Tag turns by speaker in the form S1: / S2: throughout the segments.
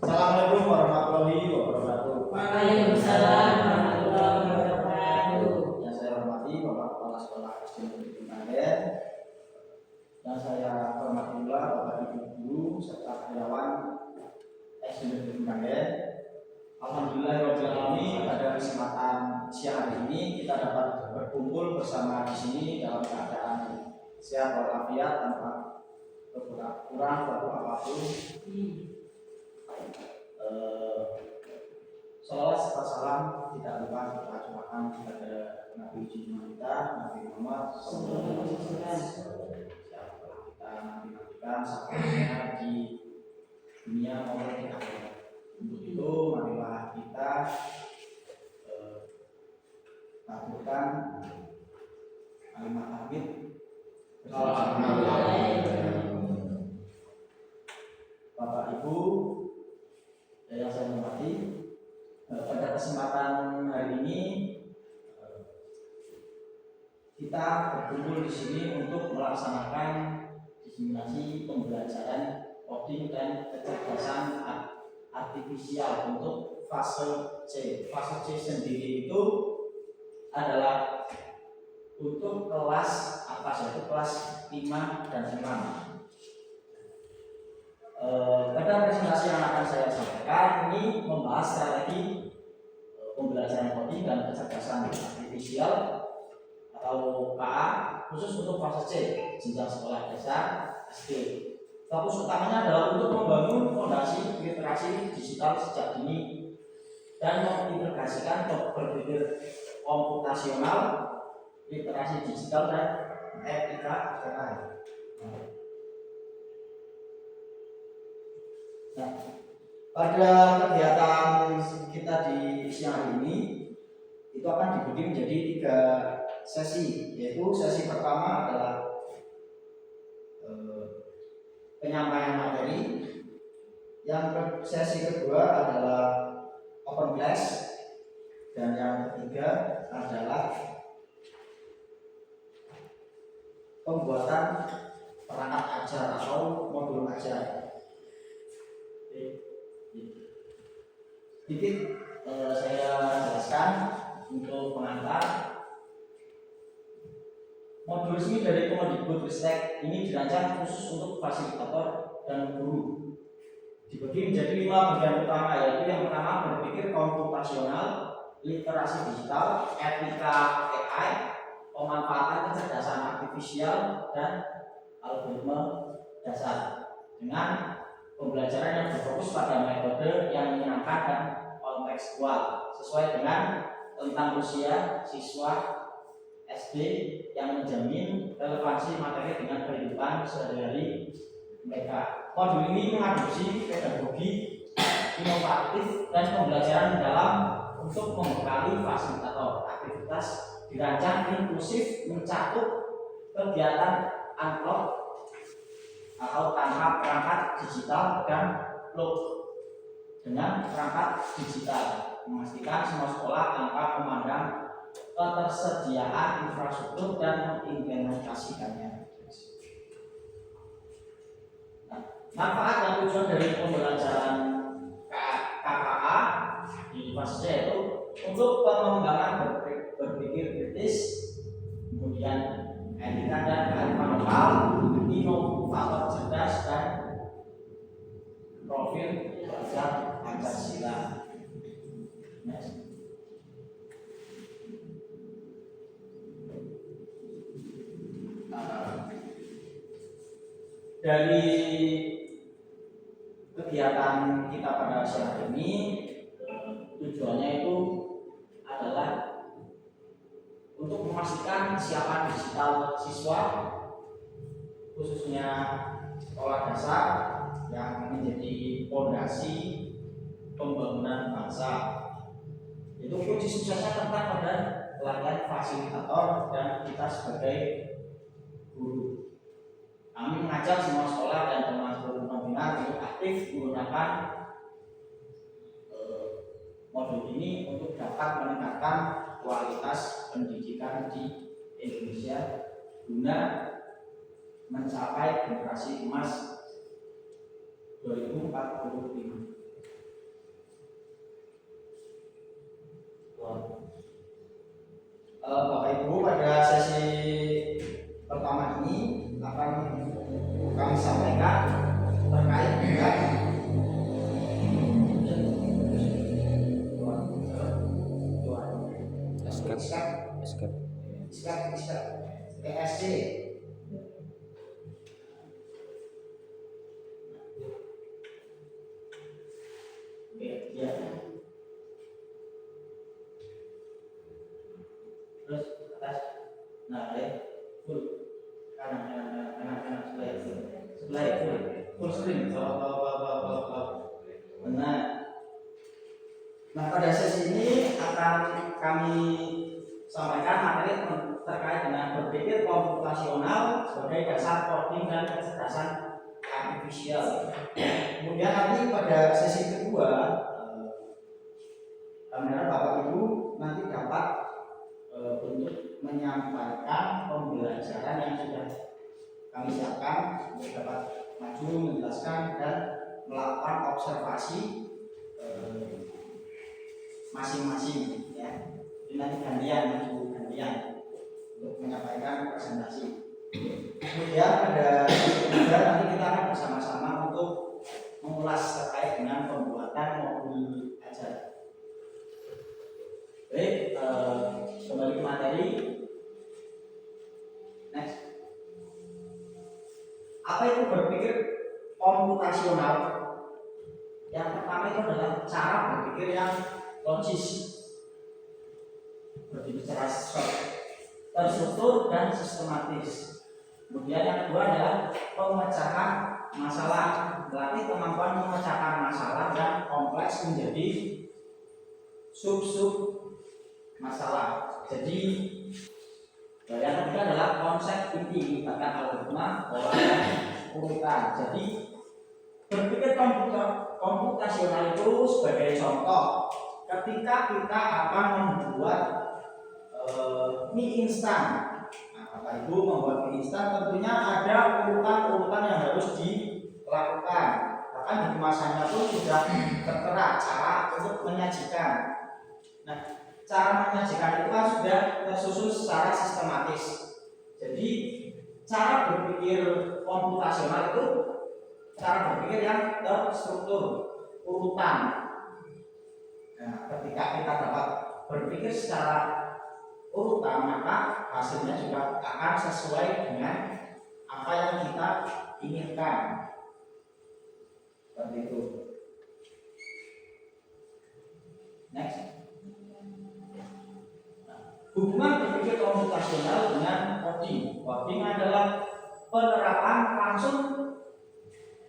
S1: Assalamualaikum warahmatullahi wabarakatuh.
S2: Waalaikumsalam warahmatullahi wabarakatuh.
S1: Yang saya hormati Bapak Kepala Sekolah SD Negeri Pangandaran, yang saya hormati pula Bapak Ibu Guru serta karyawan SD Negeri Pangandaran. Alhamdulillahirobbilalamin, pada kesempatan siang hari ini kita dapat berkumpul bersama di sini dalam keadaan sehat walafiat tanpa kurang atau apapun. Salawat serta salam tidak lupa kita curahkan kepada Nabi Junjungan kita, Nabi Muhammad SAW. Setelah kita nanti-nantikan sahabatnya di dunia maupun di akhirat. Untuk itu marilah kita lakukan kalimat tahmid. Bapak Ibu yang saya hormati, pada kesempatan hari ini kita berkumpul di sini untuk melaksanakan diseminasi pembelajaran coding dan kecerdasan artifisial untuk fase C. Fase C sendiri itu adalah untuk kelas apa saja, kelas 5 dan 6. Pada presentasi yang akan saya sampaikan ini membahas strategi pembelajaran coding dan kecerdasan artifisial atau KA khusus untuk fase C jenjang sekolah dasar SD. Fokus utamanya adalah untuk membangun fondasi literasi digital sejak dini dan mengintegrasikan berpikir komputasional, literasi digital dan etika AI. Nah, pada kegiatan kita di siang hari ini itu akan dibagi menjadi 3 sesi, yaitu sesi pertama adalah penyampaian materi, yang sesi kedua adalah open class, dan yang ketiga adalah pembuatan perangkat ajar atau modul ajar. Sedikit saya jelaskan untuk pengantar. Modul resmi dari Kemendikbudristek ini dirancang khusus untuk fasilitator dan guru. Dibagi menjadi 5 bagian utama, yaitu yang pertama berpikir komputasional, literasi digital, etika AI, pemanfaatan kecerdasan artifisial, dan algoritma dasar. Dengan pembelajaran yang berfokus pada metode yang menyenangkan dan kontekstual sesuai dengan tentang usia siswa SD yang menjamin relevansi materi dengan kehidupan sehari-hari mereka. Modul ini mengadopsi pedagogi inovatif dan pembelajaran dalam untuk membekali fasilitator. Aktivitas dirancang inklusif, mencakup kegiatan analog atau tanpa perangkat digital dan log dengan perangkat digital, memastikan semua sekolah tanpa memandang ketersediaan infrastruktur dan mengimplementasikannya. Nah, manfaat dan tujuan dari pembelajaran KKA di fase C itu untuk pengembangan berpikir kritis, kemudian etika dan kearifan lokal, inovator cerdas, dan profil belajar Pancasila. Dari kegiatan kita pada siang ini, tujuannya itu adalah untuk memastikan kesiapan digital siswa, khususnya sekolah dasar yang menjadi fondasi pembangunan bangsa. Itu kunci suksesnya terletak pada pelatihan fasilitator dan kita sebagai guru. Kami mengajak semua sekolah dan teman-teman pembina untuk aktif menggunakan modul ini untuk dapat meningkatkan kualitas pendidikan di Indonesia guna mencapai generasi emas 2045. Bapak Ibu, pada sesi pertama ini akan kami sampaikan terkait dengan ESD. Oke, ya. Terus atas, nah ya, full kanan sebelah ya, full screen. Benar. Nah, pada sesi ini akan kami sampaikan materi terkait dengan berpikir komputasional sebagai dasar coding dan kecerdasan artifisial. Kemudian nanti pada sesi kedua, kamera Bapak Ibu nanti dapat untuk menyampaikan pembelajaran yang sudah kami siapkan untuk dapat maju menjelaskan dan melakukan observasi masing-masing ya. Jadi nanti gantian untuk menyampaikan presentasi. Kemudian pada juga nanti kita akan bersama-sama untuk mengulas terkait dengan pembuatan modul ajar. Baik, kembali ke materi. Next. Apa itu berpikir komputasional? Yang pertama itu adalah cara berpikir yang logis, berpikir secara terstruktur dan sistematis. Kemudian yang kedua adalah pemecahan masalah, berarti kemampuan memecahkan masalah yang kompleks menjadi sub-sub masalah. Jadi yang ketiga adalah konsep inti, bahkan algoritma, pola dan urutan. Jadi berpikir komputasional itu sebagai contoh ketika kita akan membuat mie instan. Nah, Bapak Ibu membuat mie instan tentunya ada urutan-urutan yang harus dilakukan. Bahkan di kemasannya pun sudah tertera cara untuk menyajikan. Nah, cara menyajikan itu kan sudah tersusun secara sistematis. Jadi cara berpikir komputasional itu cara berpikir yang terstruktur, urutan. Nah, ketika kita dapat berpikir secara urutan, maka hasilnya juga akan sesuai dengan apa yang kita inginkan. Seperti itu. Next. Hubungan berpikir komputasional dengan coding. Coding adalah penerapan langsung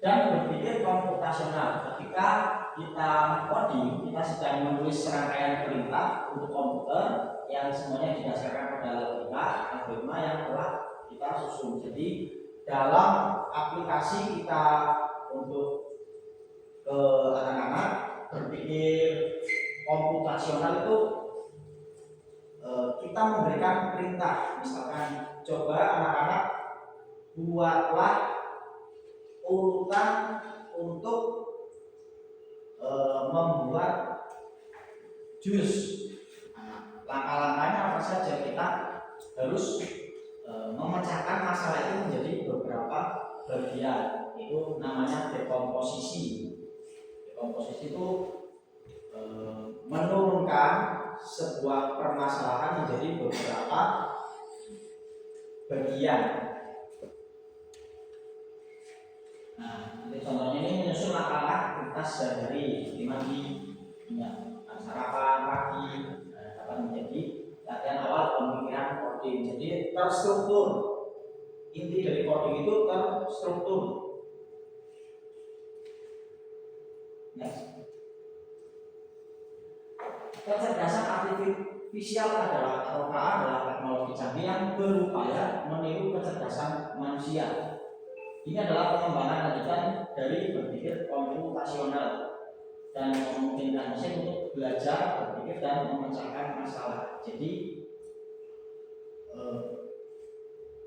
S1: dan berpikir komputasional. Ketika kita coding, kita sedang menulis serangkaian perintah untuk komputer yang semuanya didasarkan pada algoritma yang telah kita susun. Jadi dalam aplikasi kita untuk ke anak-anak berpikir komputasional itu kita memberikan perintah, misalkan coba anak-anak buatlah urutan untuk membuat jus. Nah, langkah-langkahnya apa saja, kita harus memecahkan masalah itu menjadi beberapa bagian. Itu namanya dekomposisi. Dekomposisi itu menurunkan sebuah permasalahan menjadi beberapa bagian. Nah, jadi contohnya ini menyusun langkah-langkah aktivitas sehari-hari, seperti sarapan pagi, dapat menjadi latihan awal pemikiran coding. Jadi terstruktur. Inti dari coding itu terstruktur. Next. Kecerdasan artifisial adalah teknologi canggih yang berupaya meniru kecerdasan manusia. Ini adalah pengembangan lanjutan dari berpikir komputasional dan memungkinkan mesin untuk belajar, berpikir dan memecahkan masalah. Jadi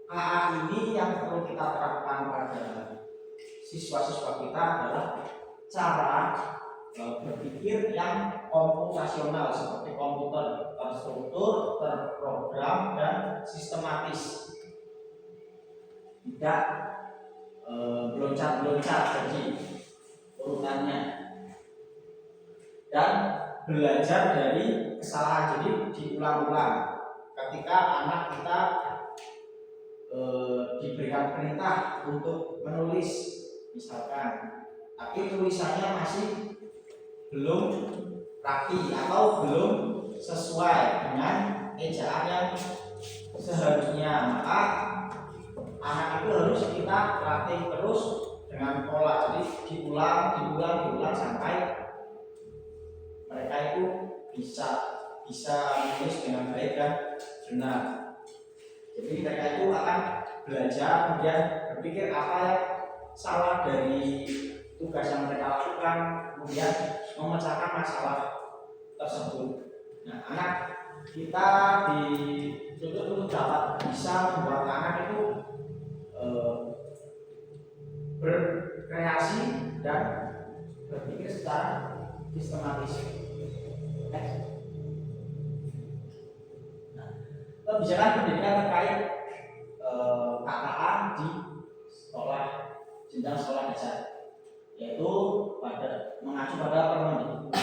S1: AA ini yang perlu kita terapkan pada siswa-siswa kita adalah cara berpikir yang komputasional seperti komputer terstruktur, terprogram, dan sistematis. Tidak meloncat-loncat jadi urutannya, dan belajar dari kesalahan, jadi diulang-ulang. Ketika anak kita diberikan perintah untuk menulis misalkan, tapi tulisannya masih belum rapi atau belum sesuai dengan ejaan yang seharusnya, maka anak itu harus kita latih terus dengan pola, jadi diulang sampai mereka itu bisa menulis dengan baik dan benar. Jadi mereka itu akan belajar, kemudian berpikir apa yang salah dari tugas yang mereka lakukan, kemudian memecahkan masalah tersebut. Nah, anak kita dituntut untuk dapat bisa membuat anak itu berkreasi dan berpikir secara sistematis. Kebijakan pendidikan terkait KKA di sekolah jenjang sekolah dasar, yaitu mengacu pada Permendikbud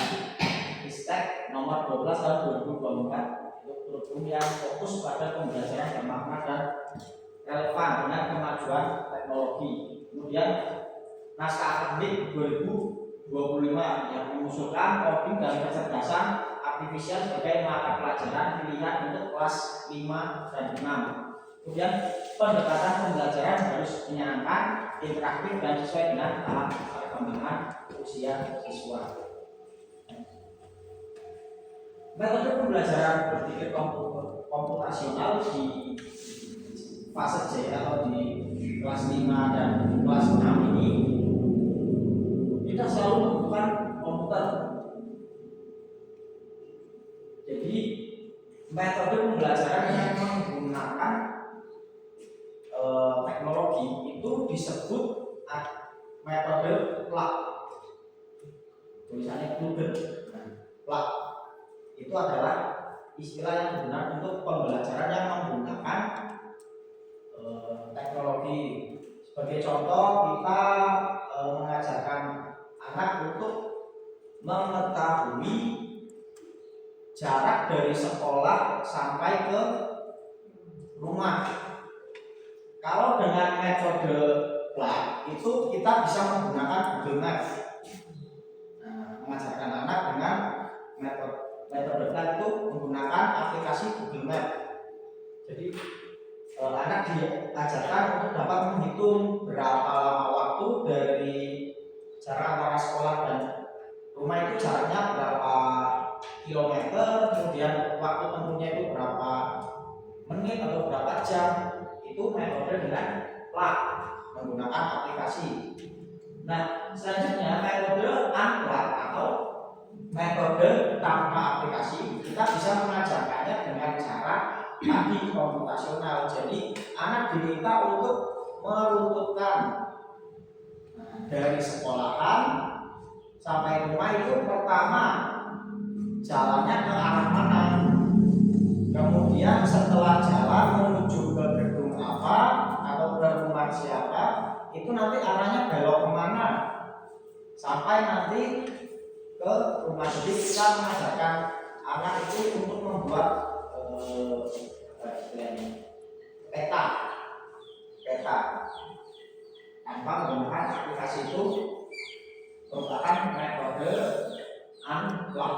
S1: nomor 12 tahun 2024, itu kurikulum yang fokus pada pembelajaran bermakna dan relevan dengan kemajuan teknologi. Kemudian naskah akademik 2025 yang mengusulkan coding dan kecerdasan artifisial sebagai mata pelajaran pilihan untuk kelas 5 dan 6. Kemudian pendekatan pembelajaran harus menyenangkan, interaktif, dan sesuai dengan tahap perkembangan usia siswa. Metode pembelajaran berpikir komputasional di fase C atau di kelas 5 dan kelas 6 ini kita selalu menggunakan komputer. Jadi metode pembelajaran yang menggunakan teknologi itu disebut metode plug. Tulisannya Google. Plug itu adalah istilah yang digunakan untuk pembelajaran yang menggunakan teknologi. Sebagai contoh, kita mengajarkan anak untuk mengetahui jarak dari sekolah sampai ke rumah. Kalau dengan metode plug itu kita bisa menggunakan Google Maps. Mengajarkan anak dengan metode plug itu menggunakan aplikasi Google Maps. Jadi anak diajarkan untuk dapat menghitung berapa lama waktu dari jarak antara sekolah dan rumah itu jaraknya berapa kilometer, kemudian waktu tempuhnya itu berapa menit atau berapa jam. Itu metode dengan plug menggunakan aplikasi. Nah, selanjutnya metode unplug atau metode tanpa aplikasi, kita bisa mengajarkannya dengan cara tadi komputasional. Jadi anak diminta untuk meruntutkan dari sekolahan sampai rumah itu pertama jalannya ke arah mana, kemudian setelah jalan menuju ke gedung apa atau ke rumah siapa, itu nanti arahnya belok kemana sampai nanti ke rumah. Jadi kita mengajarkan anak itu untuk membuat peta tanpa menggunakan aplikasi. Itu merupakan metode unplug.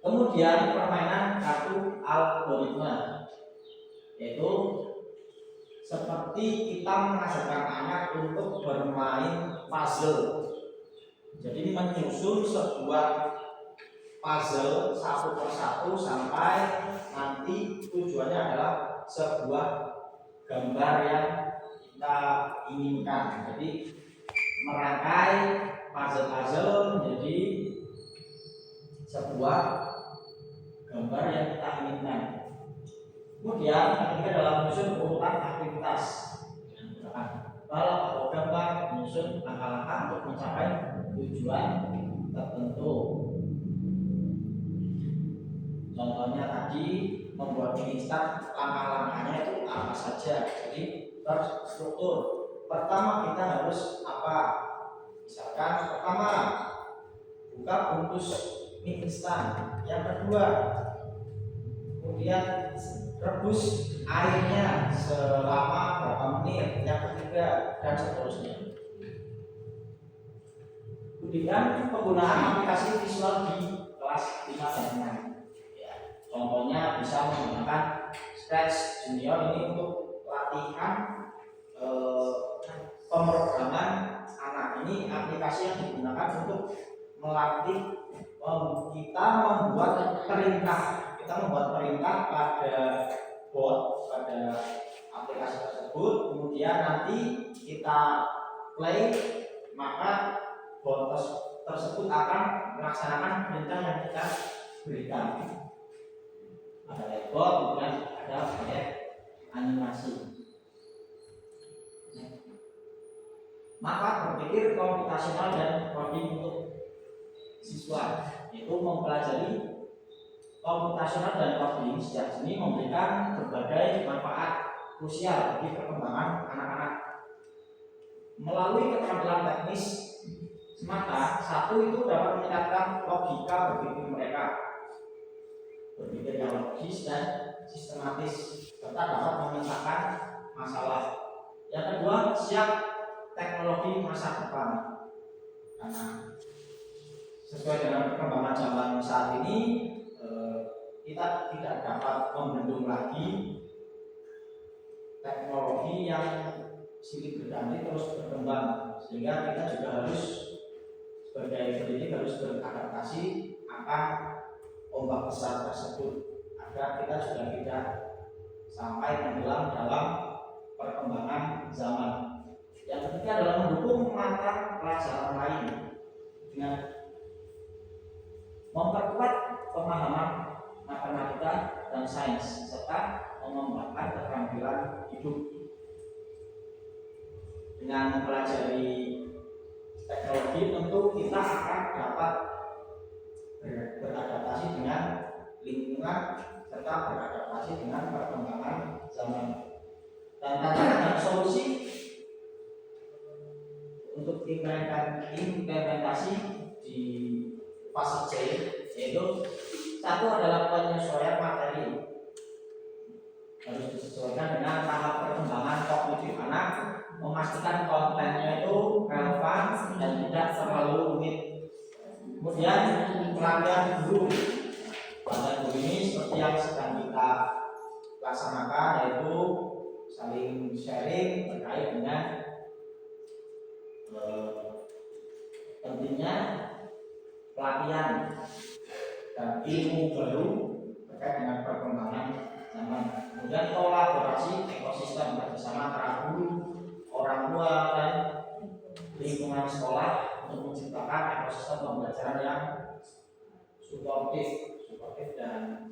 S1: Kemudian permainan kartu algoritma, yaitu seperti kita mengajarkan anak untuk bermain puzzle. Jadi menyusun sebuah puzzle satu persatu sampai nanti tujuannya adalah sebuah gambar yang kita inginkan. Jadi merangkai puzzle menjadi sebuah gambar yang kita inginkan. Kemudian ketiga dalam menyusun urutan aktivitas dengan menggunakan hafal atau gampang menyusun langkah-langkah untuk mencapai tujuan tertentu. Contohnya tadi membuat mie instan, langkah-langkahnya itu apa saja. Jadi terstruktur. Pertama kita harus apa? Misalkan pertama buka bungkus mie instan. Yang kedua, kemudian rebus airnya selama berapa menit. Yang ketiga, dan seterusnya. Kemudian penggunaan aplikasi visual di kelas 5 dan 6. Contohnya bisa menggunakan Scratch Junior ini untuk latihan pemrograman anak. Ini aplikasi yang digunakan untuk melatih kita membuat perintah. Kita membuat perintah pada bot, pada aplikasi tersebut. Kemudian nanti kita play, maka bot tersebut akan melaksanakan perintah yang kita berikan. Ada label, kemudian ada proyek animasi. Maka berpikir komputasional dan coding untuk siswa, yaitu mempelajari komputasional dan coding sejak dini memberikan berbagai manfaat krusial bagi perkembangan anak-anak. Melalui keterampilan teknis semata, satu itu dapat meningkatkan logika berpikir mereka, berpikir yang logis dan sistematis, serta dapat memecahkan masalah. Yang kedua, siap teknologi masa depan. Karena sesuai dengan perkembangan zaman saat ini, kita tidak dapat membendung lagi teknologi yang silih berganti terus berkembang, sehingga kita juga harus sebagai pendidik harus beradaptasi akan ombak besar tersebut agar kita juga tidak sampai tenggelam dalam perkembangan zaman. Yang ketiga adalah mendukung mata pelajaran lain dengan memperkuat pemahaman matematika dan sains serta mengembangkan keterampilan hidup. Dengan mempelajari teknologi tentu kita akan dapat beradaptasi dengan lingkungan serta beradaptasi dengan perkembangan zaman. Dan tantangan dan solusi untuk implementasi di fase C yaitu satu adalah penyesuaian materi, harus disesuaikan dengan tahap perkembangan kognitif anak, memastikan kontennya itu relevan dan tidak terlalu rumit. Kemudian pelatihan guru. Pelatihan guru ini seperti yang sedang kita laksanakan, yaitu saling sharing terkait dengan pentingnya pelatihan dan ilmu baru terkait dengan perkembangan zaman. Kemudian kolaborasi ekosistem bersama antara guru, orang tua dan lingkungan sekolah untuk menciptakan ekosistem pembelajaran yang suportif dan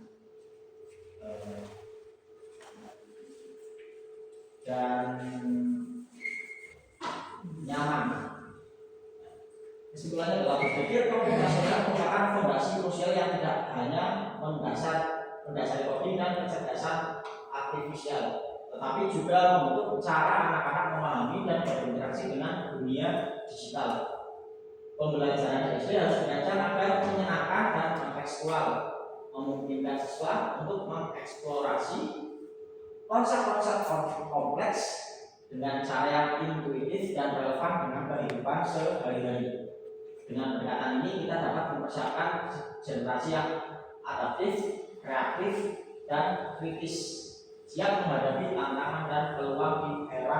S1: nyaman. Kesimpulannya adalah berpikir komputasional merupakan fondasi krusial yang tidak hanya mendasari coding dan kecerdasan artifisial, tetapi juga membentuk cara anak-anak memahami dan berinteraksi dengan dunia digital. Pembelajaran SD harus dirancang agar menyenangkan dan kontekstual, memungkinkan siswa untuk mengeksplorasi konsep-konsep kompleks dengan cara yang intuitif dan relevan dengan kehidupan sehari-hari. Dengan pendekatan ini kita dapat mempersiapkan generasi yang adaptif, kreatif, dan kritis, siap menghadapi tantangan dan peluang di era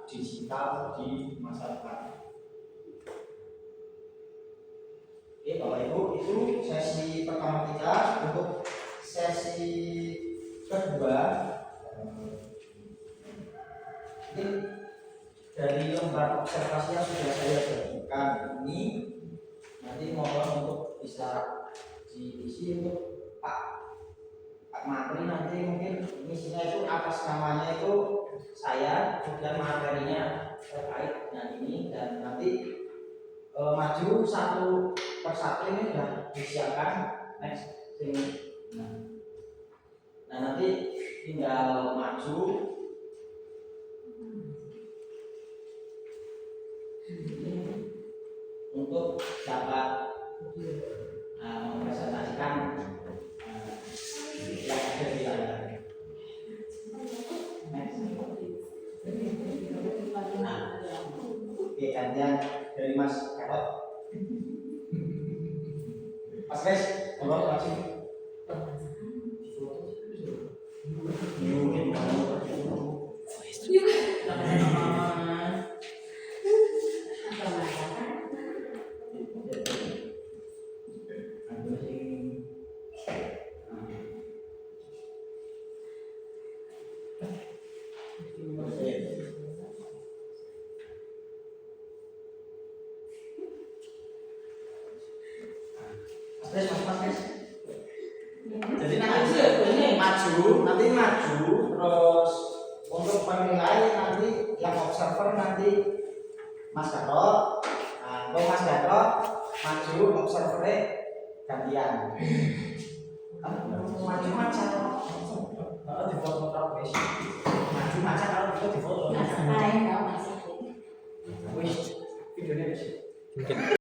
S1: digital di masa depan. Oke, Bapak Ibu, itu sesi pertama kita. Untuk sesi kedua, ini dari lembar observasi yang sudah saya berikan ini, nanti mohon untuk bisa diisi untuk Pak Matri. Nanti mungkin isinya itu atas namanya itu saya, kemudian materinya terkait dengan ini dan nanti maju satu persatu ini sudah disiapkan next sini. Nah nanti tinggal maju untuk dapat mempresentasikan yang ada di layar. Next. Nah, oke, gantian dari Mas Karot. Mas Kres, tolong kasih. Jadi nanti maju terus untuk penilai nanti yang observer nanti Mas Gatot. Nah, kalau Mas Gatot maju observernya gantian. Maju macam di foto guys. Maju macam kalau bisa di foto. Wih, videonya guys.